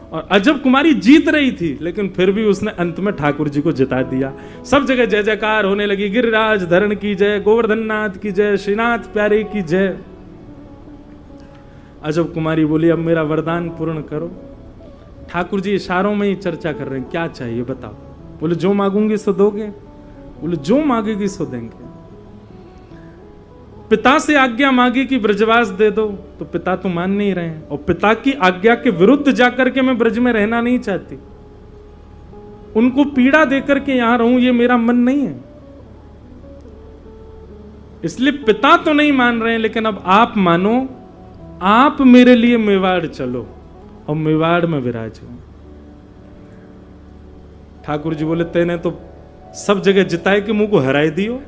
और अजब कुमारी जीत रही थी, लेकिन फिर भी उसने अंत में ठाकुर जी को जिता दिया। सब जगह जय जयकार होने लगी, गिरिराज धरण की जय, गोवर्धन नाथ की जय, श्रीनाथ प्यारे की जय। अजब कुमारी बोली अब मेरा वरदान पूर्ण करो। ठाकुर जी इशारों में ही चर्चा कर रहे हैं, क्या चाहिए बताओ। बोले जो मांगूंगी सो दोगे। बोले जो मांगेगी सो देंगे। पिता से आज्ञा मांगी कि ब्रजवास दे दो, तो पिता तो मान नहीं रहे हैं, और पिता की आज्ञा के विरुद्ध जाकर के मैं ब्रज में रहना नहीं चाहती, उनको पीड़ा देकर के यहां रहूं ये मेरा मन नहीं है। इसलिए पिता तो नहीं मान रहे हैं, लेकिन अब आप मानो, आप मेरे लिए मेवाड़ चलो और मेवाड़ में विराजो। ठाकुर जी बोले तेने तो सब जगह जिताए के मुंह को हराए दियो,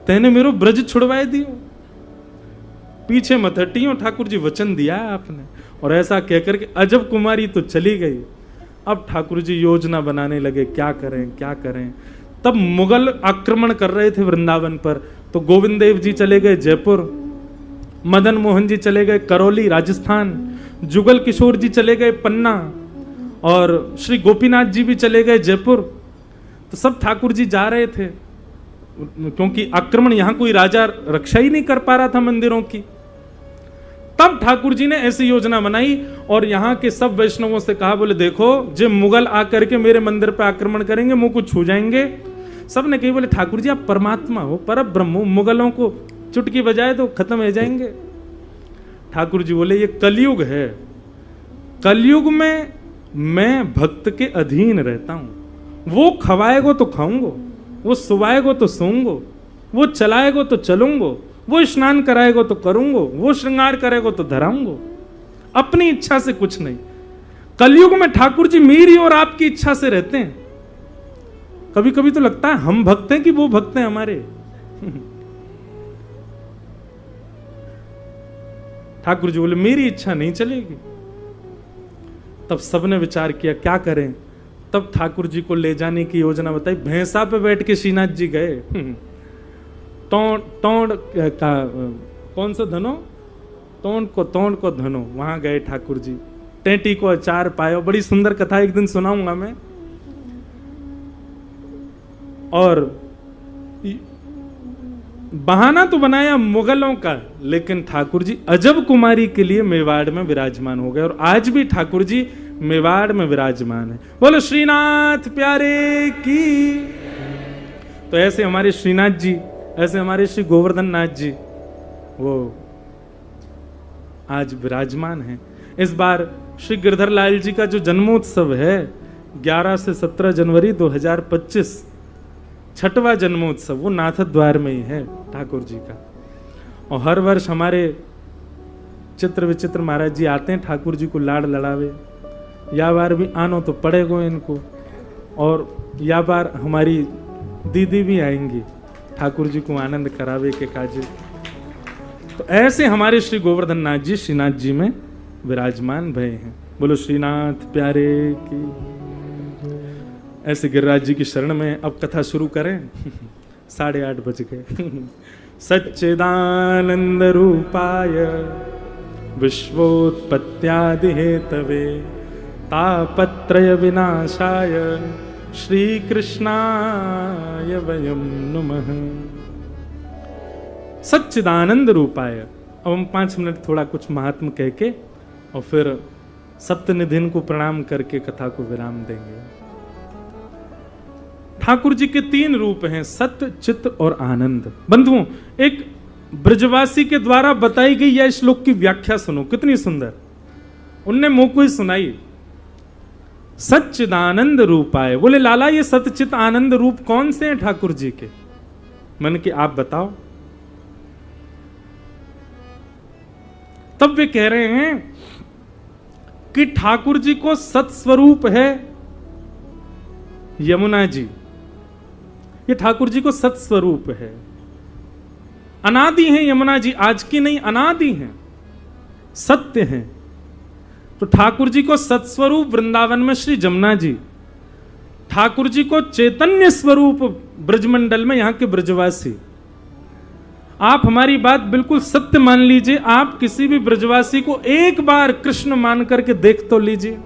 तेने मेरो ब्रज छुड़वाए दियो, पीछे मत हटियो, ठाकुर जी वचन दिया है आपने। और ऐसा कहकर के अजब कुमारी तो चली गई। अब ठाकुर जी योजना बनाने लगे, क्या करें क्या करें। तब मुगल आक्रमण कर रहे थे वृंदावन पर, तो गोविंद देव जी चले गए जयपुर, मदन मोहन जी चले गए करौली राजस्थान, जुगल किशोर जी चले गए पन्ना, और श्री गोपीनाथ जी भी चले गए जयपुर। तो सब ठाकुर जी जा रहे थे, क्योंकि आक्रमण यहां कोई राजा रक्षा ही नहीं कर पा रहा था मंदिरों की। तब ठाकुर जी ने ऐसी योजना बनाई और यहां के सब वैष्णवों से कहा, बोले देखो जो मुगल आकर के मेरे मंदिर पर आक्रमण करेंगे मुंह को छू जाएंगे। सब ने कही, बोले ठाकुर जी आप परमात्मा हो, परब्रह्म हो, मुगलों को चुटकी बजाए तो खत्म हो जाएंगे। ठाकुर जी बोले ये कलयुग है, कलयुग में मैं भक्त के अधीन रहता हूं, वो खवाएगो तो खाऊंगो, वो सुवाएगो तो सोऊंगो, वो चलाएगो तो चलूंगो, वो स्नान कराएगो तो करूंगो, वो श्रृंगार करेगो तो धराऊंगो, अपनी इच्छा से कुछ नहीं। कलयुग में ठाकुर जी मेरी और आपकी इच्छा से रहते हैं। कभी कभी तो लगता है हम भक्त हैं कि वो भक्त हैं हमारे। ठाकुर जी बोले मेरी इच्छा नहीं चलेगी। तब सबने विचार किया क्या करें। तब ठाकुर जी को ले जाने की योजना बताई। भैंसा पे बैठ के श्रीनाथ जी गए। तोड़ का कौन सा धनो, तोड़ को धनो, वहां गए ठाकुर जी। टेंटी को अचार पायो, बड़ी सुंदर कथा एक दिन सुनाऊंगा मैं। और बहाना तो बनाया मुगलों का, लेकिन ठाकुर जी अजब कुमारी के लिए मेवाड़ में विराजमान हो गए, और आज भी ठाकुर जी मेवाड़ में विराजमान है। बोलो श्रीनाथ प्यारे की। तो ऐसे हमारे श्रीनाथ जी, ऐसे हमारे श्री गोवर्धन नाथ जी वो आज विराजमान हैं। इस बार श्री गिरधर लाल जी का जो जन्मोत्सव है 11 से 17 जनवरी 2025, छठवां जन्मोत्सव, वो नाथ द्वार में ही है ठाकुर जी का। और हर वर्ष हमारे चित्र विचित्र महाराज जी आते हैं ठाकुर जी को लाड़ लड़ावे। या बार भी आनो तो पड़ेगो इनको, और या बार हमारी दीदी भी आएंगी ठाकुर जी को आनंद करावे के काजे। तो ऐसे हमारे श्री गोवर्धन नाथ जी श्रीनाथ जी में विराजमान भय हैं। बोलो श्रीनाथ प्यारे की। ऐसे गिरिराज जी की शरण में अब कथा शुरू करें। 8:30 बज गए। सच्चिदानंद रूपाय विश्वोत्पत्त्यादि हेतवे तापत्रय विनाशाय श्री कृष्णाय वयम नमः। सच्चिदानंद रूपाय। अब हम 5 मिनट थोड़ा कुछ महात्म कह के और फिर सप्तनिधिन को प्रणाम करके कथा को विराम देंगे। ठाकुर जी के 3 रूप हैं, सत्य, चित्त और आनंद। बंधुओं, एक ब्रजवासी के द्वारा बताई गई यह श्लोक की व्याख्या सुनो, कितनी सुंदर। उनने मुंह को ही सुनाई। सच्चिदानंद रूपाय। बोले लाला ये सत्य चित्त आनंद रूप कौन से हैं ठाकुर जी के? मन के आप बताओ। तब वे कह रहे हैं कि ठाकुर जी को सत्स्वरूप है यमुना जी। ये ठाकुर जी को सत्स्वरूप है, अनादि हैं यमुना जी, आज की नहीं, अनादि हैं, सत्य हैं। तो ठाकुर जी को सत्स्वरूप वृंदावन में श्री जमुना जी, ठाकुर जी को चैतन्य स्वरूप ब्रजमंडल में यहां के ब्रजवासी। आप हमारी बात बिल्कुल सत्य मान लीजिए। आप किसी भी ब्रजवासी को एक बार कृष्ण मान करके देख तो लीजिए।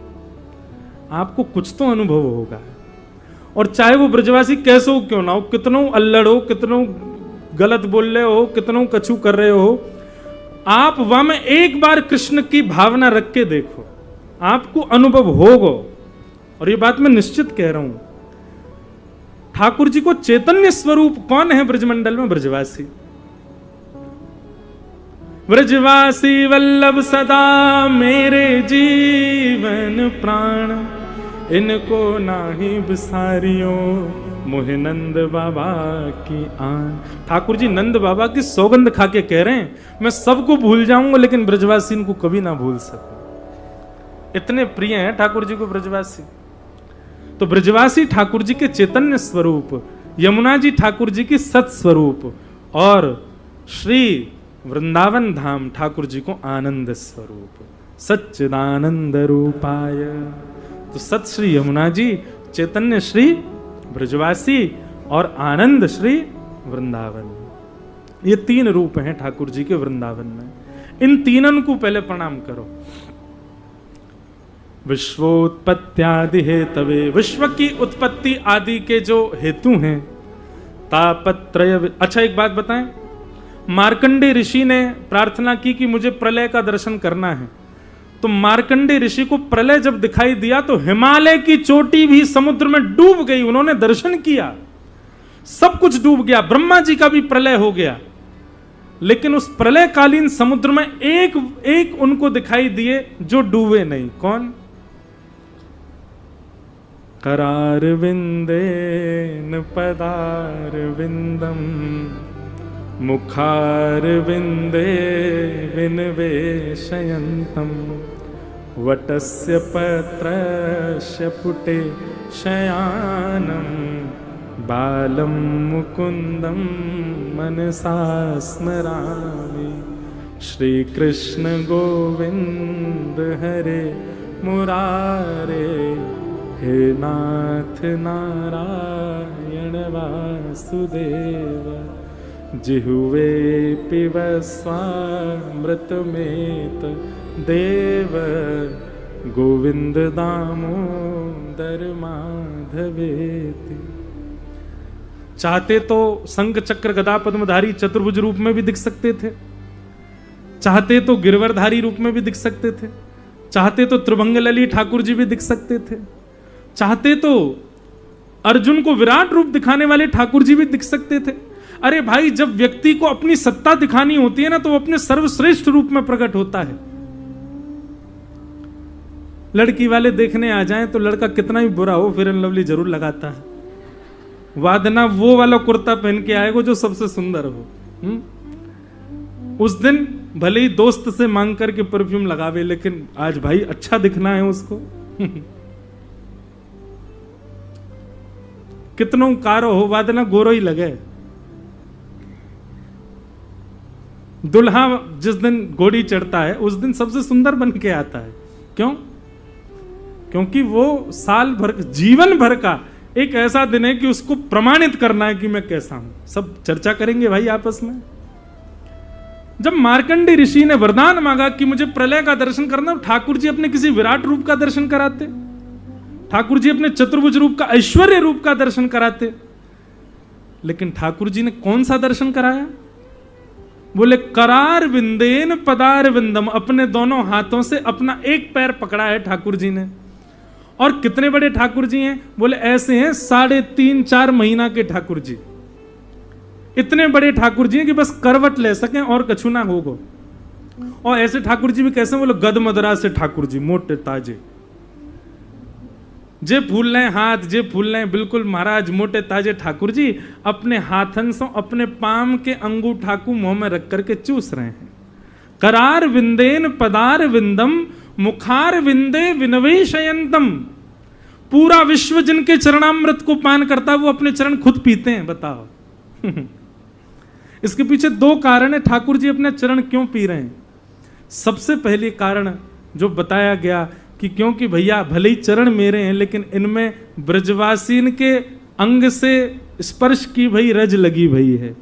आपको कुछ तो अनुभव होगा। और चाहे वो ब्रजवासी कैसे हो क्यों ना हो, कितनों अल्लड़ हो, कितनों गलत बोल रहे हो, कितनों कछु कर रहे हो, आप वहां में एक बार कृष्ण की भावना रख के देखो, आपको अनुभव होगा। और ये बात मैं निश्चित कह रहा हूं। ठाकुर जी को चैतन्य स्वरूप कौन है ब्रजमंडल में? ब्रजवासी। ब्रजवासी वल्लभ सदा मेरे जीवन प्राण, इनको नाही बिसारियो मोहे नंद बाबा की आन। ठाकुर जी नंद बाबा की सौगंध खा के कह रहे हैं, मैं सबको भूल जाऊंगा लेकिन ब्रजवासी इनको कभी ना भूल सकूं। इतने प्रिय हैं ठाकुर जी को ब्रजवासी। तो ब्रजवासी ठाकुर जी के चैतन्य स्वरूप, यमुना जी ठाकुर जी की सत स्वरूप, और श्री वृंदावन धाम ठाकुर जी को आनंद स्वरूप, सच्चिदानंद रूपाय। तो सत श्री यमुना जी, चैतन्य श्री ब्रजवासी और आनंद श्री वृंदावन, ये तीन रूप हैं ठाकुर जी के वृंदावन में। इन तीनन को पहले प्रणाम करो। विश्वोत्पत्त्यादि हेतवे, विश्व की उत्पत्ति आदि के जो हेतु हैं, तापत्रय। अच्छा एक बात बताएं, मार्कंडे ऋषि ने प्रार्थना की कि मुझे प्रलय का दर्शन करना है, तो मार्कंडे ऋषि को प्रलय जब दिखाई दिया तो हिमालय की चोटी भी समुद्र में डूब गई। उन्होंने दर्शन किया, सब कुछ डूब गया, ब्रह्मा जी का भी प्रलय हो गया, लेकिन उस प्रलय कालीन समुद्र में एक एक उनको दिखाई दिए जो डूबे नहीं। कौन? करार विंदेन पदार विंदम, मुखार विंदे विनवेशयन्तम, वटस्य पत्रस्य पुटे शयानम, बालम मुकुंदम मनसा स्मरामि, श्री कृष्ण गोविंद हरे मुरारे, हे नाथ नारायण वासुदेव, जिहुवे पिब स्वामृतमेत देव, गोविंद दामोदर माधवेति। चाहते तो शंख चक्र गदा पद्मधारी चतुर्भुज रूप में भी दिख सकते थे, चाहते तो गिरवरधारी रूप में भी दिख सकते थे, चाहते तो त्रिभंग लली ठाकुर जी भी दिख सकते थे, चाहते तो अर्जुन को विराट रूप दिखाने वाले ठाकुर जी भी दिख सकते थे। अरे भाई, जब व्यक्ति को अपनी सत्ता दिखानी होती है ना, तो वो अपने सर्वश्रेष्ठ रूप में प्रकट होता है। लड़की वाले देखने आ जाएं तो लड़का कितना भी बुरा हो फेयर एंड लवली जरूर लगाता है, वादना वो वाला कुर्ता पहन के आएगा जो सबसे सुंदर हो। उस दिन भले ही दोस्त से मांग करके परफ्यूम लगावे, लेकिन आज भाई अच्छा दिखना है उसको। कितनों कारो हो, वादना गोरो ही लगे। दुल्हा जिस दिन घोड़ी चढ़ता है उस दिन सबसे सुंदर बन के आता है। क्यों? क्योंकि वो साल भर, जीवन भर का एक ऐसा दिन है कि उसको प्रमाणित करना है कि मैं कैसा हूं। सब चर्चा करेंगे भाई आपस में। जब मार्कंडी ऋषि ने वरदान मांगा कि मुझे प्रलय का दर्शन करना, ठाकुर जी अपने किसी विराट रूप का दर्शन कराते, ठाकुर जी अपने चतुर्भुज रूप का, ऐश्वर्य रूप का दर्शन कराते, लेकिन ठाकुर जी ने कौन सा दर्शन कराया? बोले करार विंदेन पदार विंदम। अपने दोनों हाथों से अपना एक पैर पकड़ा है ठाकुर जी ने। और कितने बड़े ठाकुर जी हैं? बोले ऐसे हैं 3.5-4 महीना के ठाकुर जी। इतने बड़े ठाकुर जी हैं कि बस करवट ले सकें और कछु ना होगो। और ऐसे ठाकुर जी भी कैसे? बोले गद मदरा से ठाकुर जी, मोटे ताजे, जे फूल लें हाथ, जे फूल लें, बिल्कुल महाराज मोटे ताजे ठाकुर जी अपने हाथन से अपने पाम के अंगूठाकू मुंह में रख करके चूस रहे हैं। करार विंदेन पदार विंदम, मुखार विंदे विनवेशयंतम। पूरा विश्व जिनके चरणामृत को पान करता वो अपने चरण खुद पीते हैं। बताओ। इसके पीछे 2 कारण है ठाकुर जी अपने चरण क्यों पी रहे हैं। सबसे पहले कारण जो बताया गया कि क्योंकि भैया भले ही चरण मेरे हैं, लेकिन इनमें ब्रजवासीन के अंग से स्पर्श की भई रज लगी भई है,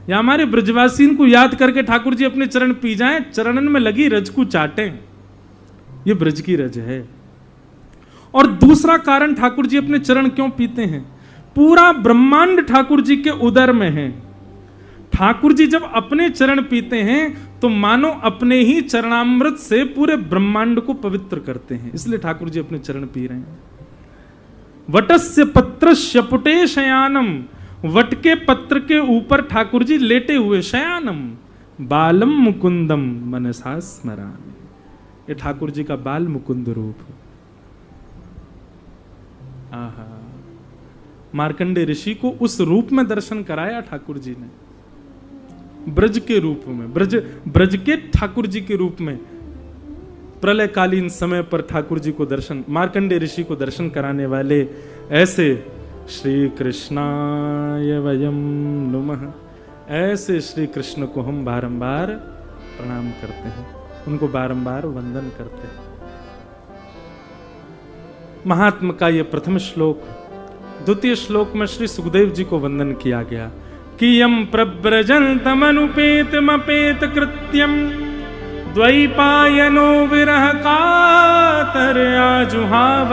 या हमारे ब्रजवासीन को याद करके ठाकुर जी अपने चरण पी जाएं, चरणन में लगी रज को चाटें। ये ब्रज की रज है। और दूसरा कारण ठाकुर जी अपने चरण क्यों पीते हैं, पूरा ब्रह्मांड ठाकुर जी के उदर में है। ठाकुर जी जब अपने चरण पीते हैं तो मानो अपने ही चरणामृत से पूरे ब्रह्मांड को पवित्र करते हैं, इसलिए ठाकुर जी अपने चरण पी रहे हैं। वटस्य पत्रस्य पुटे शयानम, वट के पत्र के ऊपर ठाकुर जी लेटे हुए, शयानम बालम मुकुंदम मनसा स्मरामि, ये ठाकुर जी का बाल मुकुंद रूप। आहा, मार्कंडे ऋषि को उस रूप में दर्शन कराया ठाकुर जी ने, ब्रज के रूप में, ब्रज के ठाकुर जी के रूप में। प्रलयकालीन समय पर ठाकुर जी को दर्शन, मार्कंडे ऋषि को दर्शन कराने वाले ऐसे श्री कृष्णाय वयम नुमः, ऐसे श्री कृष्ण को हम बारंबार प्रणाम करते हैं, उनको बारंबार वंदन करते हैं। महात्मा का यह प्रथम श्लोक। द्वितीय श्लोक में श्री सुखदेव जी को वंदन किया गया कि यम प्रव्रजन्तमनुपेतमपेत कृत्यम द्वैपायनो विरह कातर आजुहाव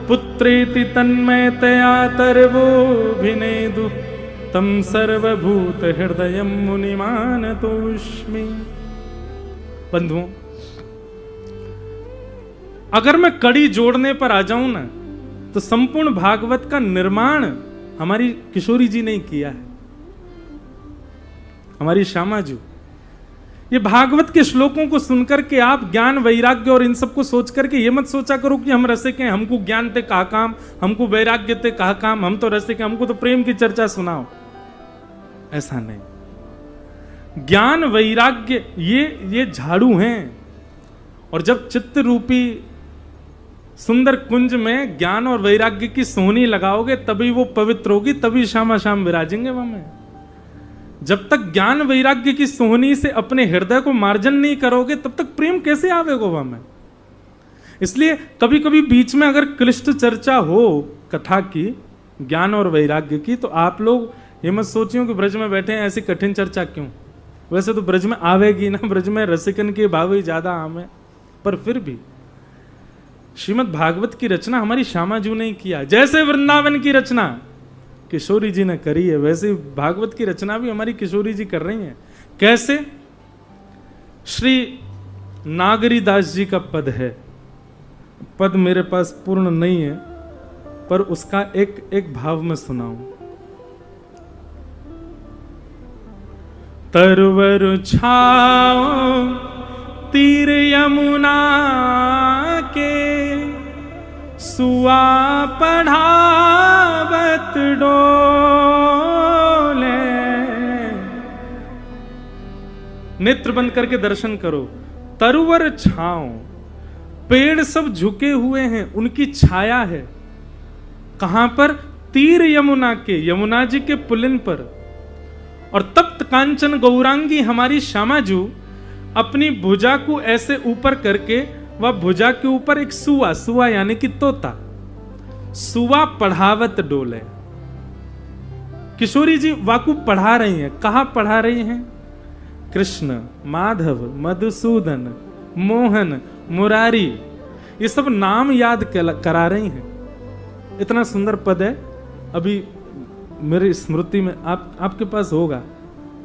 पुत्रेति तन्मयतया तरवोभिनेदु तम सर्वभूत हृदयम मुनिमानतोष्मि। बंधुओं, अगर मैं कड़ी जोड़ने पर आ जाऊं ना, तो संपूर्ण भागवत का निर्माण हमारी किशोरी जी ने किया है, हमारी श्यामा जी। ये भागवत के श्लोकों को सुनकर के आप ज्ञान वैराग्य और इन सब को सोच करके ये मत सोचा करो कि हम रसिक हैं, हमको ज्ञान ते कहा काम, हमको वैराग्य ते कहा काम, हम तो रसिक हैं, हमको तो प्रेम की चर्चा सुनाओ। ऐसा नहीं। ज्ञान वैराग्य ये झाड़ू हैं, और जब चित्त रूपी सुंदर कुंज में ज्ञान और वैराग्य की सोहनी लगाओगे तभी वो पवित्र होगी, तभी श्यामा श्याम विराजेंगे वहां में। जब तक ज्ञान वैराग्य की सोहनी से अपने हृदय को मार्जन नहीं करोगे तब तक प्रेम कैसे आवेगा वहां में। इसलिए कभी कभी बीच में अगर क्लिष्ट चर्चा हो कथा की, ज्ञान और वैराग्य की, तो आप लोग ये मत सोचियो कि ब्रज में बैठे हैं ऐसी कठिन चर्चा क्यों। वैसे तो ब्रज में आवेगी ना, ब्रज में रसिकन के भाव ही ज्यादा आम है, पर फिर भी श्रीमद् भागवत की रचना हमारी श्यामा जी ने किया। जैसे वृंदावन की रचना किशोरी जी ने करी है, वैसे भागवत की रचना भी हमारी किशोरी जी कर रही हैं। कैसे? श्री नागरीदास जी का पद है, पद मेरे पास पूर्ण नहीं है, पर उसका एक एक भाव में सुनाऊं। तरवर छाओ तीर यमुना के, सुआ पढ़ावत डोले। नेत्र बंद करके दर्शन करो। तरुवर छाओ, पेड़ सब झुके हुए हैं, उनकी छाया है। कहां पर? तीर यमुना के, यमुना जी के पुलिन पर। और तप्त कांचन गौरांगी हमारी श्यामा जी अपनी भुजा को ऐसे ऊपर करके, वह भुजा के ऊपर एक सुआ, सुआ यानी कि तोता, सुआ पढ़ावत डोले। किशोरी जी वाकु पढ़ा रही हैं। कहां पढ़ा रही हैं? कृष्ण, माधव, मधुसूदन, मोहन, मुरारी, ये सब नाम याद करा रही हैं। इतना सुंदर पद है, अभी मेरी स्मृति में आपके पास होगा,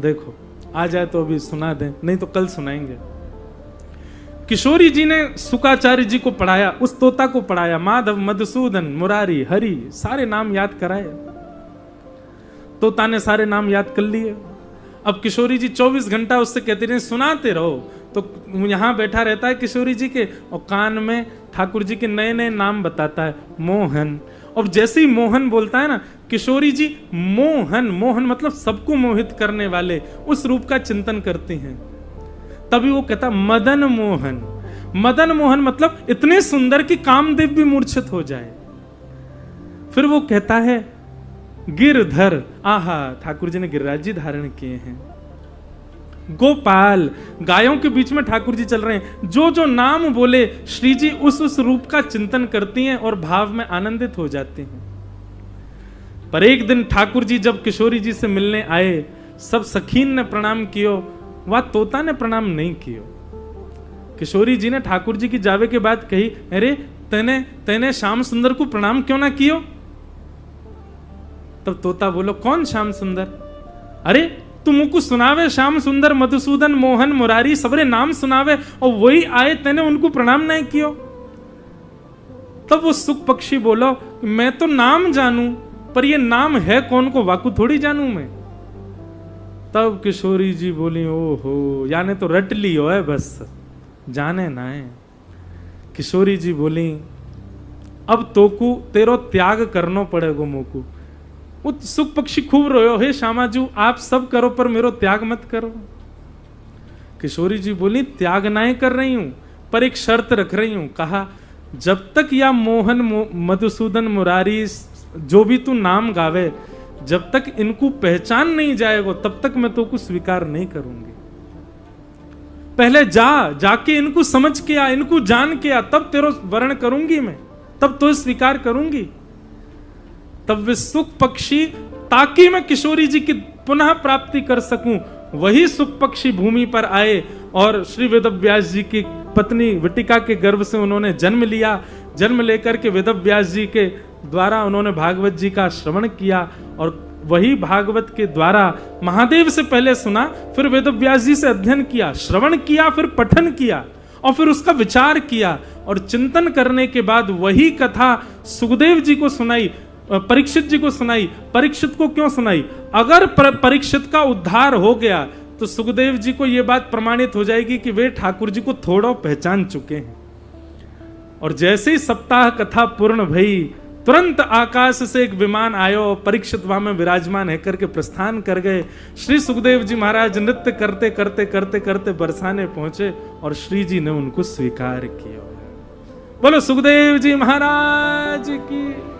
देखो आ जाए तो अभी सुना दें, नहीं तो कल सुनाएंगे। किशोरी जी ने सुकाचार्य जी को पढ़ाया, उस तोता को पढ़ाया, माधव, मधुसूदन, मुरारी, हरि, सारे नाम याद कराए। तोता ने सारे नाम याद कर लिए। अब किशोरी जी 24 घंटा उससे कहते रहे सुनाते रहो, तो यहां बैठा रहता है किशोरी जी के, और कान में ठाकुर जी के नए नए नाम बताता है। मोहन, और जैसे ही मोहन बोलता है ना, किशोरी जी मोहन, मोहन मतलब सबको मोहित करने वाले, उस रूप का चिंतन करती हैं। तभी वो कहता मदन मोहन। मदन मोहन मतलब इतने सुंदर कि कामदेव भी मूर्छित हो जाए। फिर वो कहता है गिरधर, आहा, ठाकुर जी ने गिरिराज जी धारण किए हैं। गोपाल, गायों के बीच में ठाकुर जी चल रहे हैं। जो जो नाम बोले श्री जी उस रूप का चिंतन करती हैं और भाव में आनंदित हो जाती हैं। पर एक दिन ठाकुर जी जब किशोरी जी से मिलने आए, सब सखीन ने प्रणाम कियो, वह तोता ने प्रणाम नहीं कियो। किशोरी जी ने ठाकुर जी की जावे के बाद कही, अरे तेने श्याम सुंदर को प्रणाम क्यों ना कियो? तब तोता बोलो, कौन श्याम सुंदर? अरे तू मुझको सुनावे श्याम सुंदर मधुसूदन मोहन मुरारी सबरे नाम सुनावे और वही आए, तेने उनको प्रणाम नहीं कियो। तब वो सुख पक्षी बोलो, मैं तो नाम जानू, पर ये नाम है कौन को वाकू थोड़ी जानू मैं। तब किशोरी जी बोली, ओहो, याने तो रट लियो है बस, जाने ना है। किशोरी जी बोली, अब तोकू तेरो त्याग करनो पड़ेगो मोकू। वो सुख पक्षी खूब रोयो, हे श्यामाजू आप सब करो पर मेरो त्याग मत करो। किशोरी जी बोली, त्याग नहीं कर रही हूं, पर एक शर्त रख रही हूं। कहा, जब तक या मोहन मधुसूदन मुरारी जो भी तू नाम गावे, जब तक इनको पहचान नहीं जाएगा तब तक मैं तो को स्वीकार नहीं करूंगी। पहले जाके इनको समझ के आ, इनको जान के आ, तब तेरो वर्ण करूंगी मैं, तब तो स्वीकार करूंगी। तब वे सुख पक्षी, ताकि मैं किशोरी जी की पुनः प्राप्ति कर सकूं, वही सुख पक्षी भूमि पर आए और श्री वेदव्यास जी की पत्नी विटिका के गर्भ से उन्होंने जन्म लिया। जन्म लेकर के वेदव्यास जी के द्वारा उन्होंने भागवत जी का श्रवण किया और वही भागवत के द्वारा महादेव से पहले सुना, फिर वेदव्यास जी से अध्ययन किया, श्रवण किया, फिर पठन किया और फिर उसका विचार किया और चिंतन करने के बाद वही कथा सुखदेव जी को सुनाई, परीक्षित जी को सुनाई। परीक्षित को क्यों सुनाई? अगर परीक्षित का उद्धार हो गया तो सुखदेव जी को यह बात प्रमाणित हो जाएगी कि वे ठाकुर जी को थोड़ा पहचान चुके हैं। और जैसे ही सप्ताह कथा पूर्ण भई, तुरंत आकाश से एक विमान आयो, परीक्षित वहां में विराजमान है करके प्रस्थान कर गए। श्री सुखदेव जी महाराज नृत्य करते करते करते करते बरसाने पहुंचे और श्री जी ने उनको स्वीकार किया। बोलो सुखदेव जी महाराज की।